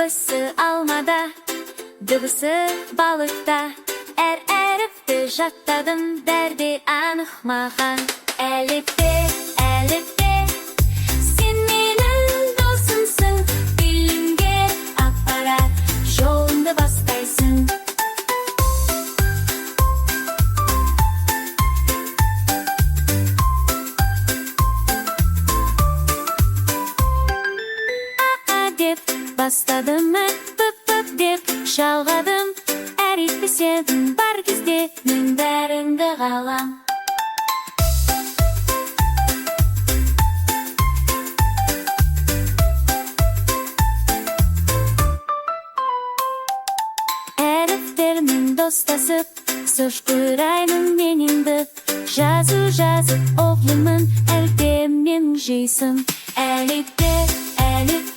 Б'si алмада, D'si balıkta. Әріпті жаттадым, дәрде анық маған. Әліппе, әліппе, сен менің досымсың. Білімге апарар, жолыңды бастайсың. Деп бастадым, піп-піп деп жалғадым. Әліппе сенің бар кезде мен бәріңді қалам. Әріптермен достасып, сөз құрайын меніңді. жазып оқимын, әліппемен жейсің. Әліппе, әліппе.